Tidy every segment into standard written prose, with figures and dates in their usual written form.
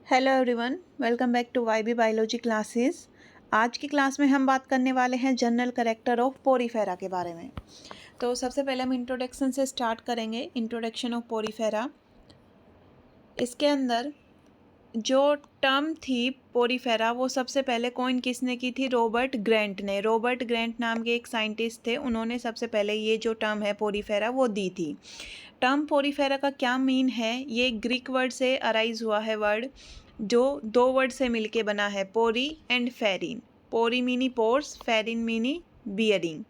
Hello everyone, welcome back to YB biology classes. आज की class में हम बात करने वाले हैं जनरल कैरेक्टर ऑफ पोरीफेरा के बारे में। तो सबसे पहले हम इंट्रोडक्शन से स्टार्ट करेंगे। इंट्रोडक्शन ऑफ पोरीफेरा, इसके अंदर जो टर्म थी पोरीफेरा वो सबसे पहले कॉइन किसने की थी? रॉबर्ट ग्रेंट ने। रॉबर्ट ग्रेंट नाम के एक साइंटिस्ट थे, उन्होंने सबसे पहले ये जो टर्म है पोरीफेरा वो दी थी। टर्म पोरीफेरा का क्या मीन है? ये ग्रीक वर्ड से अराइज हुआ है वर्ड, जो दो वर्ड से मिलके बना है, पोरी एंड फेरिन। पोरी मीनी पोर्स, फेरिन मीनी बियरिंग,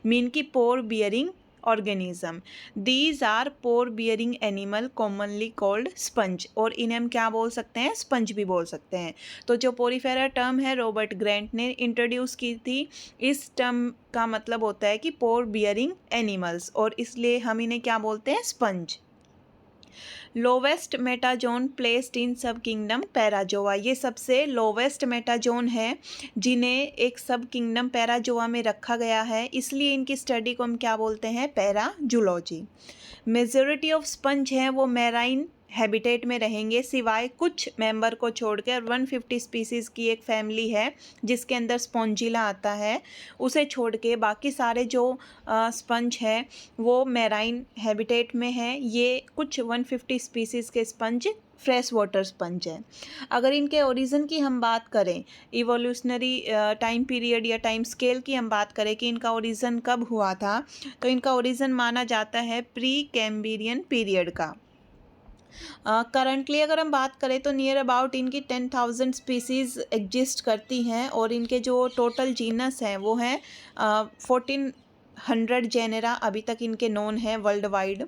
मीन की pore bearing organism. These are pore bearing animal commonly called sponge, और इन्हें हम क्या बोल सकते हैं? स्पंज भी बोल सकते हैं। तो जो पोरीफेरा टर्म है रॉबर्ट ग्रेंट ने इंट्रोड्यूस की थी। इस टर्म का मतलब होता है कि पोर बियरिंग एनिमल्स, और इसलिए हम इन्हें क्या बोलते हैं? Sponge. Lowest metazoan placed in sub kingdom Parazoa, ये सबसे लोवेस्ट मेटाजोन है जिन्हें एक सब किंगडम पैराजोआ में रखा गया है, इसलिए इनकी स्टडी को हम क्या बोलते हैं? पैराजूलॉजी। मेजॉरिटी ऑफ स्पंज हैं वो मैराइन हैबिटेट में रहेंगे, सिवाय कुछ मेंबर को छोड़कर। 150 स्पीसीज़ की एक फैमिली है जिसके अंदर स्पॉन्जिला आता है, उसे छोड़ के बाकी सारे जो स्पंज है वो मैराइन हैबिटेट में है। ये कुछ 150 स्पीसीज़ के स्पंज फ्रेश वाटर स्पंज है। अगर इनके ओरिजिन की हम बात करें, इवोल्यूशनरी टाइम पीरियड या टाइम स्केल की हम बात करें कि इनका ओरिजिन कब हुआ था, तो इनका ओरिजिन माना जाता है प्री कैम्ब्रियन पीरियड का। करंटली अगर हम बात करें तो नियर अबाउट इनकी 10,000 स्पीसीज़ एग्जिस्ट करती हैं, और इनके जो टोटल जीनस हैं वो हैं 1400 जेनेरा अभी तक इनके नोन हैं वर्ल्ड वाइड।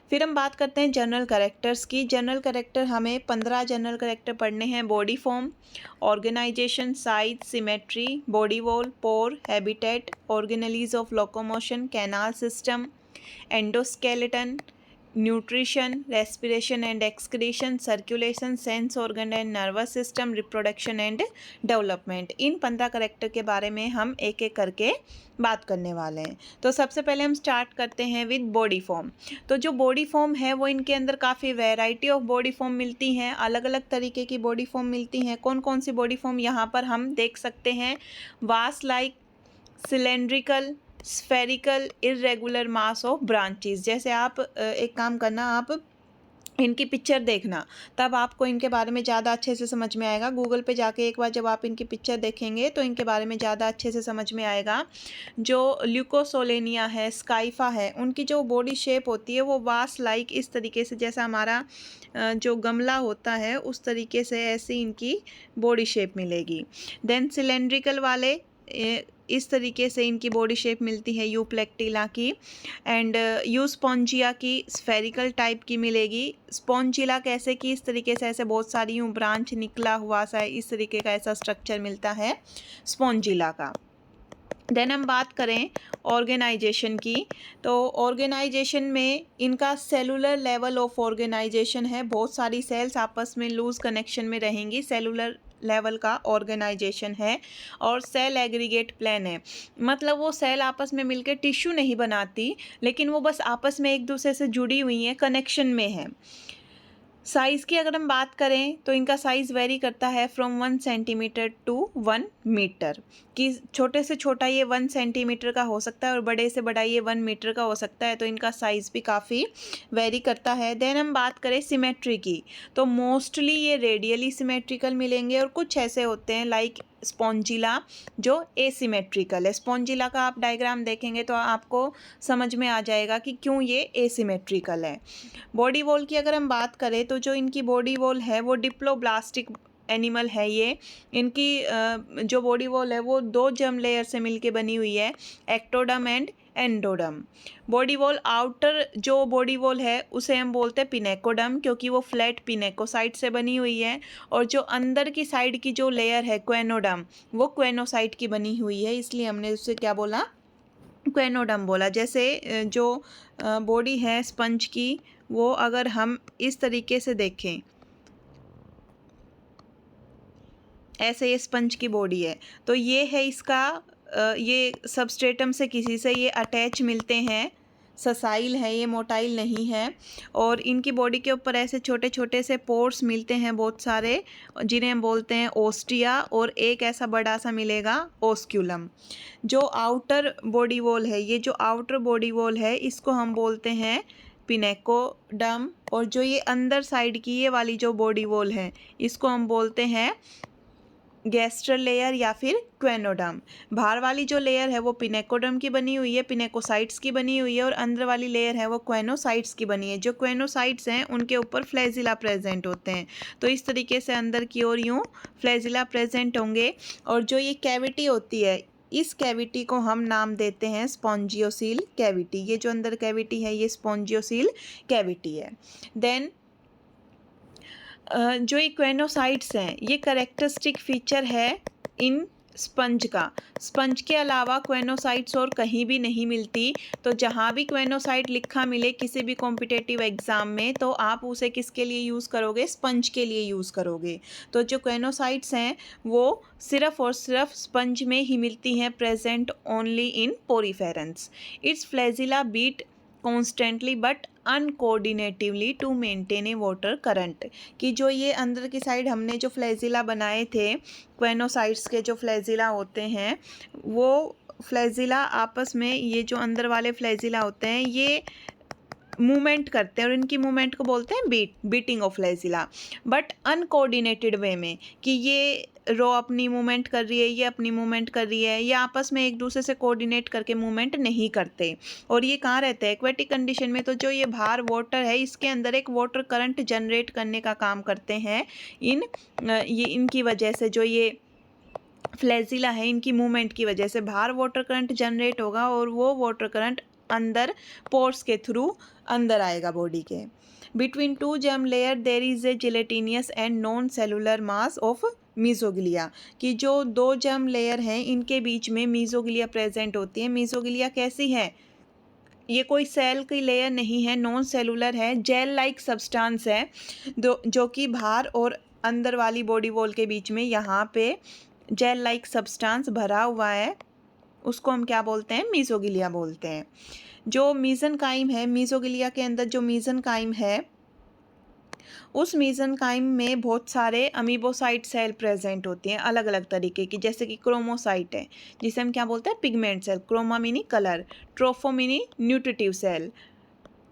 फिर हम बात करते हैं जनरल कैरेक्टर्स की। जनरल कैरेक्टर हमें 15 जनरल कैरेक्टर पढ़ने हैं। Body form, organization, size, symmetry, body wall, pore, habitat, organelles of locomotion, canal system, endoskeleton, nutrition, respiration and excretion, circulation, sense organ and nervous system, reproduction and development. इन 15 character के बारे में हम एक एक करके बात करने वाले हैं। तो सबसे पहले हम स्टार्ट करते हैं विद बॉडी फॉर्म। तो जो बॉडी फॉर्म है वो इनके अंदर काफ़ी वैरायटी ऑफ बॉडी फॉर्म मिलती हैं, अलग अलग तरीके की बॉडी फॉर्म मिलती हैं। कौन कौन सी बॉडी फॉर्म यहाँ पर हम देख सकते हैं? वास like, cylindrical, spherical, irregular mass of branches. जैसे आप एक काम करना, आप इनकी पिक्चर देखना, तब आपको इनके बारे में ज़्यादा अच्छे से समझ में आएगा। गूगल पे जाके एक बार जब आप इनकी पिक्चर देखेंगे तो इनके बारे में ज़्यादा अच्छे से समझ में आएगा। जो ल्यूकोसोलेनिया है, स्काइफा है, उनकी जो बॉडी शेप होती है वो वास लाइक इस तरीके से, जैसा हमारा जो गमला होता है उस तरीके से ऐसी इनकी बॉडी शेप मिलेगी। देन सिलेंड्रिकल वाले इस तरीके से इनकी बॉडी शेप मिलती है यूप्लेक्टिला की। एंड यूस्पॉन्जिया की स्फेरिकल टाइप की मिलेगी। स्पॉन्जिला कैसे की? इस तरीके से ऐसे बहुत सारी यूँ ब्रांच निकला हुआ सा इस तरीके का ऐसा स्ट्रक्चर मिलता है स्पॉन्जिला का। देन हम बात करें ऑर्गेनाइजेशन की, तो ऑर्गेनाइजेशन में इनका सेलुलर लेवल ऑफ ऑर्गेनाइजेशन है। बहुत सारी सेल्स आपस में लूज कनेक्शन में रहेंगी, सेलुलर लेवल का ऑर्गेनाइजेशन है। और सेल एग्रीगेट प्लान है, मतलब वो सेल आपस में मिलकर टिश्यू नहीं बनाती, लेकिन वो बस आपस में एक दूसरे से जुड़ी हुई हैं, कनेक्शन में है। साइज़ की अगर हम बात करें तो इनका साइज़ वेरी करता है फ्रॉम 1 सेंटीमीटर टू 1 मीटर, कि छोटे से छोटा ये 1 सेंटीमीटर का हो सकता है और बड़े से बड़ा ये 1 मीटर का हो सकता है। तो इनका साइज़ भी काफ़ी वेरी करता है। देन हम बात करें सिमेट्री की, तो मोस्टली ये रेडियली सिमेट्रिकल मिलेंगे, और कुछ ऐसे होते हैं लाइक स्पॉन्जिला जो एसिमेट्रिकल है। स्पॉन्जिला का आप डायग्राम देखेंगे तो आपको समझ में आ जाएगा कि क्यों ये एसिमेट्रिकल है। बॉडी वॉल की अगर हम बात करें तो जो इनकी बॉडी वॉल है वो डिप्लोब्लास्टिक एनिमल है। ये इनकी जो बॉडी वॉल है वो 2 जर्म लेयर से मिलके बनी हुई है, ectoderm and endoderm. Body wall outer जो बॉडी वॉल है उसे हम बोलते हैं पिनेकोडर्म, क्योंकि वो फ्लैट पिनेकोसाइट से बनी हुई है। और जो अंदर की साइड की जो लेयर है क्वेनोडर्म, वो क्वेनोसाइट की बनी हुई है, इसलिए हमने उससे क्या बोला? क्वेनोडर्म बोला। जैसे जो बॉडी है स्पंज की, वो अगर हम इस तरीके से देखें, ऐसे ये स्पंज की बॉडी है, तो ये है इसका ये सबस्ट्रेटम से किसी से ये अटैच मिलते हैं ससाइल है, ये मोटाइल नहीं है। और इनकी बॉडी के ऊपर ऐसे छोटे छोटे से पोर्स मिलते हैं बहुत सारे, जिन्हें हम बोलते हैं ओस्टिया, और एक ऐसा बड़ा सा मिलेगा ओस्क्यूलम। जो आउटर बॉडी वॉल है, ये जो आउटर बॉडी वॉल है इसको हम बोलते हैं पिनेकोडम, और जो ये अंदर साइड की ये वाली जो बॉडी वॉल है इसको हम बोलते हैं गैस्ट्रल लेयर या फिर क्वेनोडम। बाहर वाली जो लेयर है वो पिनेकोडम की बनी हुई है, पिनेकोसाइट्स की बनी हुई है, और अंदर वाली लेयर है वो क्वेनोसाइट्स की बनी है। जो क्वेनोसाइट्स हैं उनके ऊपर फ्लैजिला प्रेजेंट होते हैं। तो इस तरीके से अंदर की ओर यूँ फ्लैजिला प्रेजेंट होंगे। और जो ये कैविटी होती है, इस कैविटी को हम नाम देते हैं स्पॉन्जियोसील कैविटी। ये जो अंदर कैविटी है ये स्पॉन्जियोसील कैविटी है। देन जो इक्वेनोसाइट्स हैं ये करेक्टरिस्टिक फीचर है इन स्पंज का। स्पंज के अलावा क्वेनोसाइट्स और कहीं भी नहीं मिलती। तो जहाँ भी क्वेनोसाइट लिखा मिले किसी भी कॉम्पिटेटिव एग्ज़ाम में, तो आप उसे किसके लिए यूज़ करोगे? स्पंज के लिए यूज़ करोगे। तो जो क्वेनोसाइट्स हैं वो सिर्फ और सिर्फ स्पंज में ही मिलती हैं, present only in poriferans. It's flagella beat constantly but uncoordinatively to maintain a water current. कि जो ये अंदर की साइड हमने जो फ्लैजिला बनाए थे, क्वेनोसाइट्स के जो फ्लैजिला होते हैं, वो फ्लैजिला आपस में, ये जो अंदर वाले फ्लैजिला होते हैं ये मूवमेंट करते हैं, और इनकी मूवमेंट को बोलते हैं beating of flagella, but uncoordinated way में। कि ये रो अपनी मूवमेंट कर रही है, ये अपनी मूवमेंट कर रही है, ये आपस में एक दूसरे से कोऑर्डिनेट करके मूवमेंट नहीं करते। और ये कहाँ रहते हैं? एक्वेटिक कंडीशन में। तो जो ये बाहर वाटर है इसके अंदर एक वाटर करंट जनरेट करने का काम करते हैं ये इनकी वजह से, जो ये फ्लैजिला है इनकी मूवमेंट की वजह से बाहर वाटर करंट जनरेट होगा, और वो वाटर करंट अंदर पोर्स के थ्रू अंदर आएगा बॉडी के। Between two germ layer there is a gelatinous and non cellular mass of mesoglea. कि जो दो जर्म लेयर हैं इनके बीच में मीजोग्लिया प्रेजेंट होती है। मीजोग्लिया कैसी है? ये कोई सेल की लेयर नहीं है, नॉन सेलुलर है, जेल लाइक सब्सटेंस है, जो कि बाहर और अंदर वाली बॉडी वॉल के बीच में यहाँ पे जेल लाइक सब्सटेंस भरा हुआ है, उसको हम क्या बोलते हैं? मीजोग्लिया बोलते हैं। जो मीजनकाइम है, मीजोग्लिया के अंदर जो मीजनकाइम है, उस मीजनकाइम में बहुत सारे अमीबोसाइट सेल प्रेजेंट होती हैं अलग अलग तरीके की। जैसे कि क्रोमोसाइट है जिसे हम क्या बोलते हैं? Pigment cell. Chroma meaning colour, tropho meaning nutritive cell,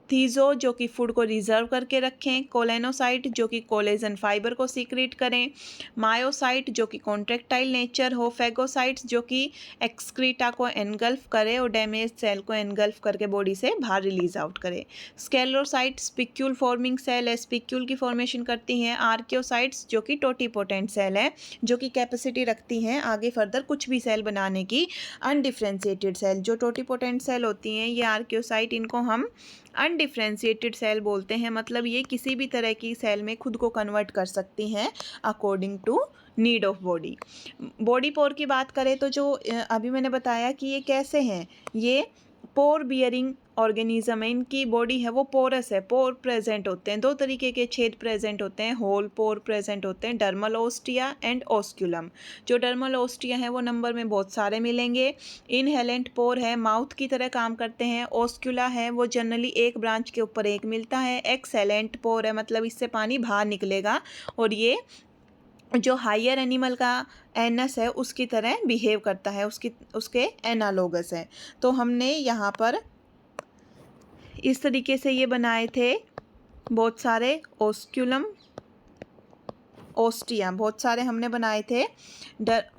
थीजो जो कि फूड को रिजर्व करके रखें, कोलेनोसाइट जो कि कोलेजन फाइबर को सीक्रेट करें, मायोसाइट जो कि कॉन्ट्रेक्टाइल नेचर हो, फेगोसाइट्स जो कि एक्सक्रीटा को एनगल्फ करे और डैमेज सेल को एनगल्फ करके बॉडी से बाहर रिलीज आउट करे, स्केलोसाइट स्पिक्यूल फॉर्मिंग सेल है, स्पिक्यूल की फॉर्मेशन करती हैं, आर्कियोसाइट्स जो कि टोटीपोटेंट सेल है, जो कि कैपेसिटी रखती हैं आगे फर्दर कुछ भी सेल बनाने की, अनडिफ्रेंशिएटेड सेल। जो टोटीपोटेंट सेल होती हैं ये आर्कियोसाइट, इनको हम अनडिफ्रेंशिएटेड सेल बोलते हैं। मतलब ये किसी भी तरह की सेल में खुद को कन्वर्ट कर सकती हैं according to need of body. Body pore की बात करें तो जो अभी मैंने बताया कि ये कैसे हैं, ये पोर बियरिंग ऑर्गेनिज्म है। इनकी बॉडी है वो पोरस है, पोर प्रेजेंट होते हैं, दो तरीके के छेद प्रेजेंट होते हैं, होल पोर प्रेजेंट होते हैं, डर्मल ओस्टिया एंड ओस्क्यूलम। जो डर्मल ओस्टिया है वो नंबर में बहुत सारे मिलेंगे। इनहेलेंट पोर है, माउथ की तरह काम करते हैं। ओस्क्यूला है वो जनरली एक ब्रांच के ऊपर एक मिलता है। एक्सेलेंट पोर है, मतलब इससे पानी बाहर निकलेगा, और ये जो हायर एनिमल का एनस है उसकी तरह बिहेव करता है, उसके एनालोगस है। तो हमने यहाँ पर इस तरीके से ये बनाए थे बहुत सारे ओस्क्यूलम, ओस्टिया, बहुत सारे हमने बनाए थे,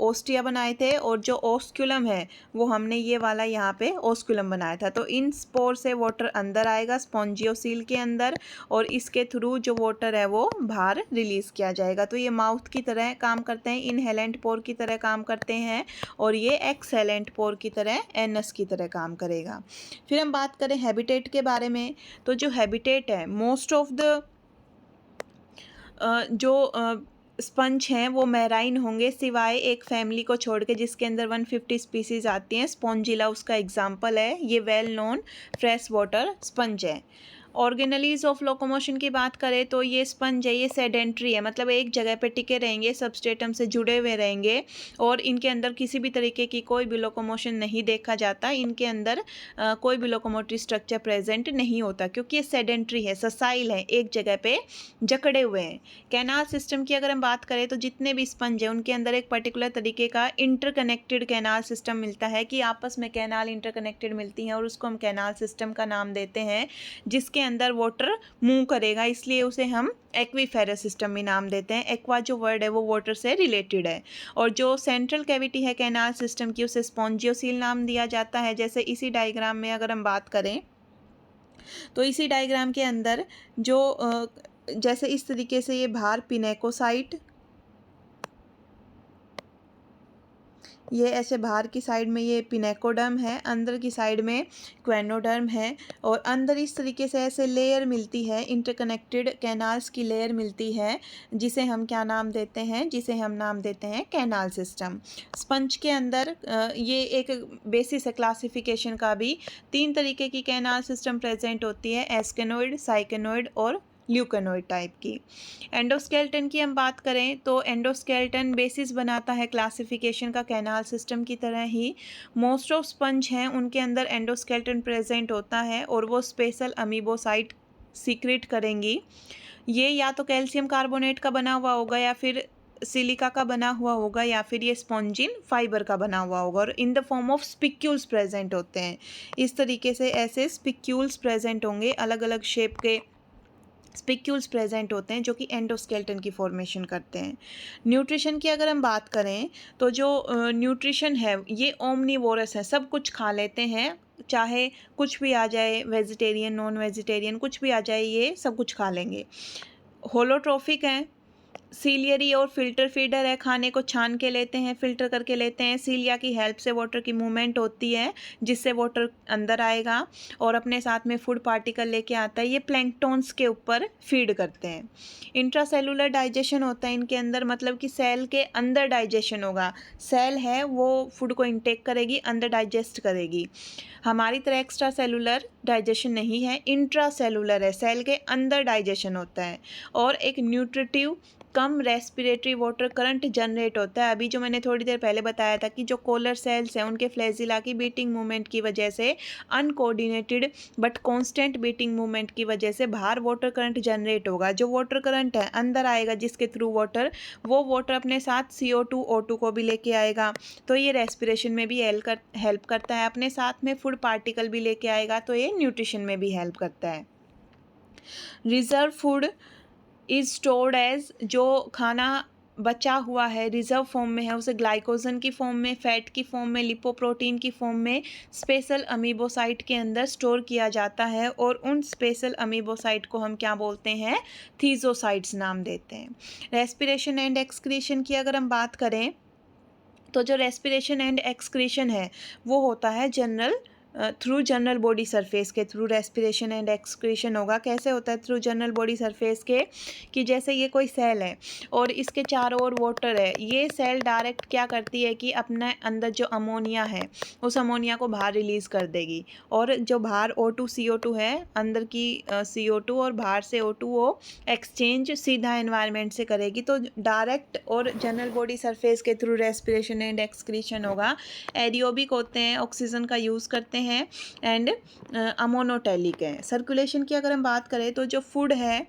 ओस्टिया बनाए थे, और जो ओस्क्यूलम है वो हमने ये वाला यहाँ पे ओस्क्यूलम बनाया था। तो इन स्पोर से वाटर अंदर आएगा स्पॉन्जियोसील के अंदर, और इसके थ्रू जो वाटर है वो बाहर रिलीज़ किया जाएगा। तो ये माउथ की तरह काम करते हैं, इनहेलेंट पोर की तरह काम करते हैं, और ये एक्सेलेंट पोर की तरह एनस की तरह काम करेगा। फिर हम बात करें हैबिटेट के बारे में। तो जो हैबिटेट है, मोस्ट ऑफ द जो स्पंज हैं वो मैराइन होंगे, सिवाय एक फैमिली को छोड़ के जिसके अंदर 150 स्पीसीज़ आती हैं। स्पॉन्जिला उसका एग्जाम्पल है। ये well known fresh water sponge है। ऑर्गेनलीज ऑफ लोकोमोशन की बात करें तो ये स्पंज है, ये सेडेंट्री है, मतलब एक जगह पे टिके रहेंगे, सबस्ट्रेटम से जुड़े हुए रहेंगे और इनके अंदर किसी भी तरीके की कोई भी लोकोमोशन नहीं देखा जाता, इनके अंदर कोई भी लोकोमोटिव स्ट्रक्चर प्रेजेंट नहीं होता क्योंकि ये सेडेंट्री है, ससाइल है, एक जगह पे जकड़े हुए हैं। कैनाल सिस्टम की अगर हम बात करें तो जितने भी स्पंज हैं उनके अंदर एक पर्टिकुलर तरीके का इंटरकनेक्टेड कैनाल सिस्टम मिलता है कि आपस में कैनाल इंटरकनेक्टेड मिलती हैं और उसको हम कैनाल सिस्टम का नाम देते हैं, जिसके अंदर वाटर मूव करेगा, इसलिए उसे हम एक्वीफेरस सिस्टम भी नाम देते हैं। एक्वा जो वर्ड है वो वाटर से रिलेटेड है। और जो सेंट्रल कैविटी है कैनाल सिस्टम की उसे स्पॉन्जियोसील नाम दिया जाता है। जैसे इसी डायग्राम में अगर हम बात करें तो इसी डायग्राम के अंदर जो जैसे इस तरीके से ये बाहर पिनेकोसाइट, ये ऐसे बाहर की साइड में ये पिनेकोडर्म है, अंदर की साइड में क्वेनोडर्म है और अंदर इस तरीके से ऐसे लेयर मिलती है, इंटरकनेक्टेड कैनाल्स की लेयर मिलती है, जिसे हम क्या नाम देते हैं, जिसे हम नाम देते हैं कैनाल सिस्टम। स्पंज के अंदर ये एक बेसिस है क्लासिफिकेशन का भी, 3 तरीके की कैनाल सिस्टम प्रेजेंट होती है, एस्केनोइड, साइकेनोइड और ल्यूकेनोइड टाइप की। एंडोस्केलेटन की हम बात करें तो एंडोस्केलेटन बेसिस बनाता है क्लासिफिकेशन का कैनाल सिस्टम की तरह ही। मोस्ट ऑफ स्पंज हैं उनके अंदर एंडोस्केलेटन प्रेजेंट होता है और वो स्पेशल अमीबोसाइट सीक्रेट करेंगी। ये या तो कैल्शियम कार्बोनेट का बना हुआ होगा या फिर सिलिका का बना हुआ होगा या फिर ये स्पॉन्जिन फाइबर का बना हुआ होगा और in the form of spicules present होते हैं। इस तरीके से ऐसे स्पिक्यूल्स प्रेजेंट होंगे, अलग अलग शेप के स्पिक्यूल्स प्रेजेंट होते हैं जो कि एंडोस्केलेटन की फॉर्मेशन करते हैं। न्यूट्रिशन की अगर हम बात करें तो जो न्यूट्रिशन है ये ओमनीवोरस है, सब कुछ खा लेते हैं, चाहे कुछ भी आ जाए, वेजिटेरियन नॉन वेजिटेरियन कुछ भी आ जाए ये सब कुछ खा लेंगे। होलोट्रोफिक है, सीलियरी और फिल्टर फीडर है, खाने को छान के लेते हैं, फिल्टर करके लेते हैं। सीलिया की हेल्प से वाटर की मूवमेंट होती है जिससे वाटर अंदर आएगा और अपने साथ में फूड पार्टिकल लेके आता है। ये प्लैंकटॉन्स के ऊपर फीड करते हैं। इंट्रासेलुलर डाइजेशन होता है इनके अंदर, मतलब कि सेल के अंदर डाइजेशन होगा। सेल है वो फूड को इंटेक करेगी, अंदर डाइजेस्ट करेगी। हमारी तरह एक्स्ट्रा सेलुलर डाइजेशन नहीं है, इंट्रासेलुलर है, सेल के अंदर डाइजेशन होता है। और एक न्यूट्रिटिव कम रेस्पिरेटरी वाटर करंट जनरेट होता है। अभी जो मैंने थोड़ी देर पहले बताया था कि जो कोलर सेल्स हैं उनके फ्लैजिला की बीटिंग मूवमेंट की वजह से, uncoordinated but constant beating movement की वजह से बाहर वाटर करंट जनरेट होगा। जो वाटर करंट है अंदर आएगा जिसके थ्रू वो वाटर अपने साथ CO2 O2 को भी लेके आएगा, तो ये रेस्पिरेशन में भी हेल्प करता है। अपने साथ में फूड पार्टिकल भी लेके आएगा, तो ये न्यूट्रिशन में भी हेल्प करता है। Reserve food is stored as, जो खाना बचा हुआ है रिजर्व फॉर्म में है उसे ग्लाइकोजन की फॉर्म में, फैट की फॉर्म में, लिपोप्रोटीन की फॉर्म में स्पेशल अमीबोसाइट के अंदर स्टोर किया जाता है और उन स्पेशल अमीबोसाइट को हम क्या बोलते हैं, थीजोसाइट्स नाम देते हैं। रेस्पिरेशन एंड एक्सक्रीशन की अगर हम बात करें तो जो रेस्पिरेशन एंड एक्सक्रीशन है वो होता है थ्रू जनरल बॉडी सरफेस के थ्रू रेस्पिरेशन एंड एक्सक्रीशन होगा। कैसे होता है थ्रू जनरल बॉडी सरफेस के, कि जैसे ये कोई सेल है और इसके चारों ओर वाटर है, ये सेल डायरेक्ट क्या करती है कि अपने अंदर जो अमोनिया है उस अमोनिया को बाहर रिलीज़ कर देगी और जो बाहर O2 CO2 है, अंदर की CO2 और बाहर से O2 वो एक्सचेंज सीधा एनवायरनमेंट से करेगी। तो डायरेक्ट और जनरल बॉडी सरफेस के थ्रू रेस्पिरेशन एंड एक्सक्रीशन होगा। एरियोबिक होते हैं, ऑक्सीजन का यूज़ करते हैं एंड अमोनोटेलिक है। सर्कुलेशन की अगर हम बात करें तो जो फूड है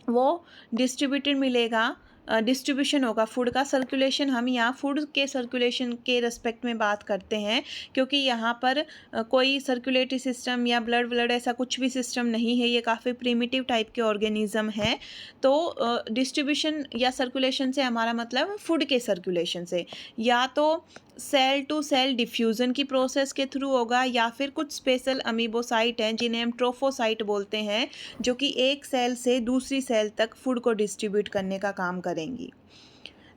वो डिस्ट्रीब्यूटेड मिलेगा, डिस्ट्रीब्यूशन होगा फूड का। सर्कुलेशन, हम यहाँ फूड के सर्कुलेशन के रेस्पेक्ट में बात करते हैं क्योंकि यहाँ पर कोई सर्कुलेटरी सिस्टम या ब्लड ऐसा कुछ भी सिस्टम नहीं है, ये काफ़ी प्रिमिटिव टाइप के ऑर्गेनिज्म हैं। तो डिस्ट्रीब्यूशन या सर्कुलेशन से हमारा मतलब फूड के सर्कुलेशन से, या तो सेल टू सेल डिफ्यूज़न की प्रोसेस के थ्रू होगा या फिर कुछ स्पेशल अमीबोसाइट हैं जिन्हें हम ट्रोफोसाइट बोलते हैं, जो कि एक सेल से दूसरी सेल तक फूड को डिस्ट्रीब्यूट करने का काम करेंगी।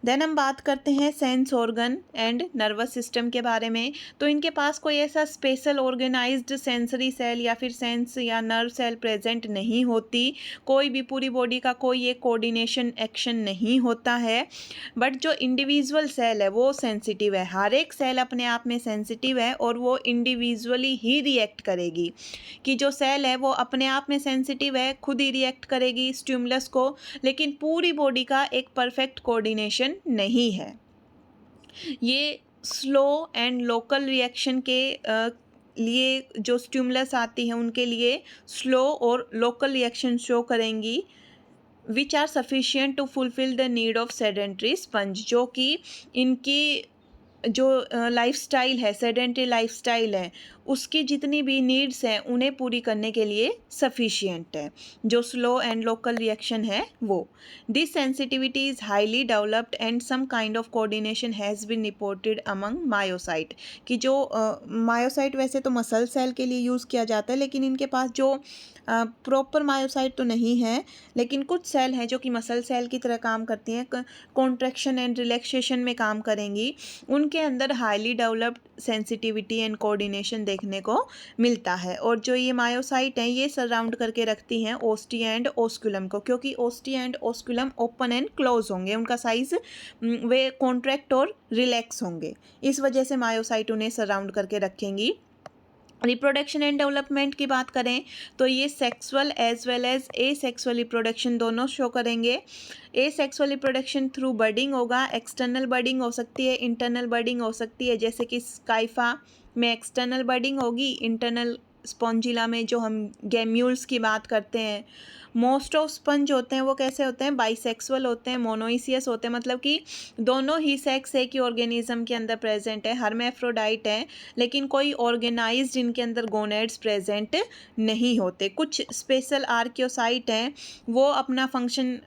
देन हम बात करते हैं sense organ and nervous system के बारे में। तो इनके पास कोई ऐसा स्पेशल ऑर्गेनाइज्ड सेंसरी सेल या फिर सेंस या नर्व सेल प्रेजेंट नहीं होती। कोई भी पूरी बॉडी का कोई एक कोऑर्डिनेशन एक्शन नहीं होता है। बट जो इंडिविजुअल सेल है वो सेंसिटिव है। हर एक सेल अपने आप में सेंसिटिव है और वो इंडिविजुअली ही रिएक्ट करेगी। कि जो सेल है वो अपने आप में सेंसिटिव है, खुद ही रिएक्ट करेगी स्टिमुलस को, लेकिन पूरी बॉडी का एक परफेक्ट कोऑर्डिनेशन नहीं है। ये स्लो एंड लोकल रिएक्शन के लिए जो स्टिमुलस आती है उनके लिए स्लो और लोकल रिएक्शन शो करेंगी, which are sufficient to fulfil the need of sedentary sponge, जो कि इनकी जो लाइफस्टाइल है, सेडेंट्री लाइफस्टाइल है, उसकी जितनी भी नीड्स हैं उन्हें पूरी करने के लिए सफिशिएंट है। जो स्लो एंड लोकल रिएक्शन है वो। This sensitivity is highly developed and some kind of coordination has been reported among myocyte. कि जो मायोसाइट वैसे तो मसल सेल के लिए यूज़ किया जाता है, लेकिन इनके पास जो प्रॉपर मायोसाइट तो नहीं है, लेकिन कुछ सेल हैं जो कि मसल सेल की तरह काम करती हैं, कॉन्ट्रैक्शन एंड रिलैक्सेशन में काम करेंगी। उनके अंदर highly developed sensitivity and coordination देखने को मिलता है। और जो ये मायोसाइट हैं ये सराउंड करके रखती हैं ओस्टिया एंड ओस्कुलम को, क्योंकि ostia and osculum open and close होंगे, उनका साइज वे कॉन्ट्रैक्ट और रिलैक्स होंगे, इस वजह से मायोसाइट उन्हें सराउंड करके रखेंगी। रिप्रोडक्शन एंड डेवलपमेंट की बात करें तो ये sexual as well as asexual reproduction दोनों शो करेंगे। Asexual reproduction through budding होगा, एक्सटर्नल बर्डिंग हो सकती है, इंटरनल बर्डिंग हो सकती है। जैसे कि स्काइफा में एक्सटर्नल बर्डिंग होगी, इंटरनल स्पॉन्जिला में जो हम गैम्यूल्स की बात करते हैं। मोस्ट ऑफ स्पंज होते हैं वो कैसे होते हैं, बाइसेक्सुअल होते हैं, मोनोइसियस होते हैं, मतलब कि दोनों ही सेक्स एक ही ऑर्गेनिज्म के अंदर प्रेजेंट है, हर्मेफ्रोडाइट है, लेकिन कोई ऑर्गेनाइज्ड इनके अंदर गोनेड्स प्रेजेंट नहीं होते। कुछ स्पेशल आर्कियोसाइट हैं वो अपना फंक्शन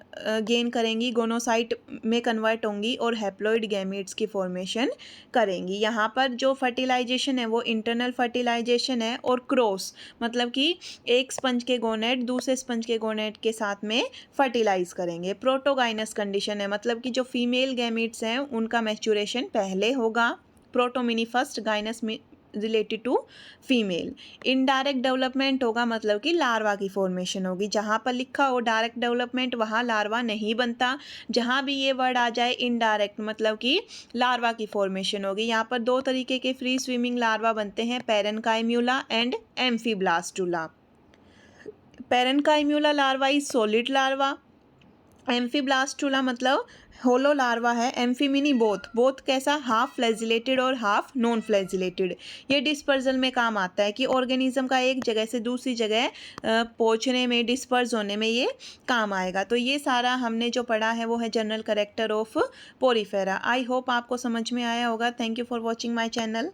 गेन करेंगी, गोनोसाइट में कन्वर्ट होंगी और हैप्लॉइड गैमीट्स की फॉर्मेशन करेंगी। यहाँ पर जो फर्टिलाइजेशन है वो इंटरनल फर्टिलाइजेशन है, और क्रॉस मतलब कि एक स्पंज के गोनेड दूसरे स्पंज के गोनेड के साथ में फर्टिलाइज करेंगे। प्रोटोगाइनस कंडीशन है, मतलब कि जो फीमेल गैमीट्स हैं उनका मैच्योरेशन पहले होगा, protogyny first, gynous related to female. Indirect development होगा, मतलब कि लार्वा की फॉर्मेशन होगी। जहाँ पर लिखा हो डायरेक्ट डेवलपमेंट वहाँ लार्वा नहीं बनता, जहाँ भी ये वर्ड आ जाए इनडायरेक्ट मतलब कि लार्वा की फॉर्मेशन होगी। यहाँ पर दो तरीके के फ्री स्विमिंग लार्वा बनते हैं, parenchymula and amphiblastula. Parenchymula larva is solid larva, amphiblastula मतलब होलो लार्वा है। एम्फीमिनी बोथ कैसा, हाफ फ्लैजिलेटेड और हाफ नॉन फ्लैजिलेटेड। ये डिस्पर्जल में काम आता है कि ऑर्गेनिज्म का एक जगह से दूसरी जगह पहुंचने में, डिस्पर्ज होने में ये काम आएगा। तो ये सारा हमने जो पढ़ा है वो है general character of Porifera. I hope आपको समझ में आया होगा। Thank you for watching my channel.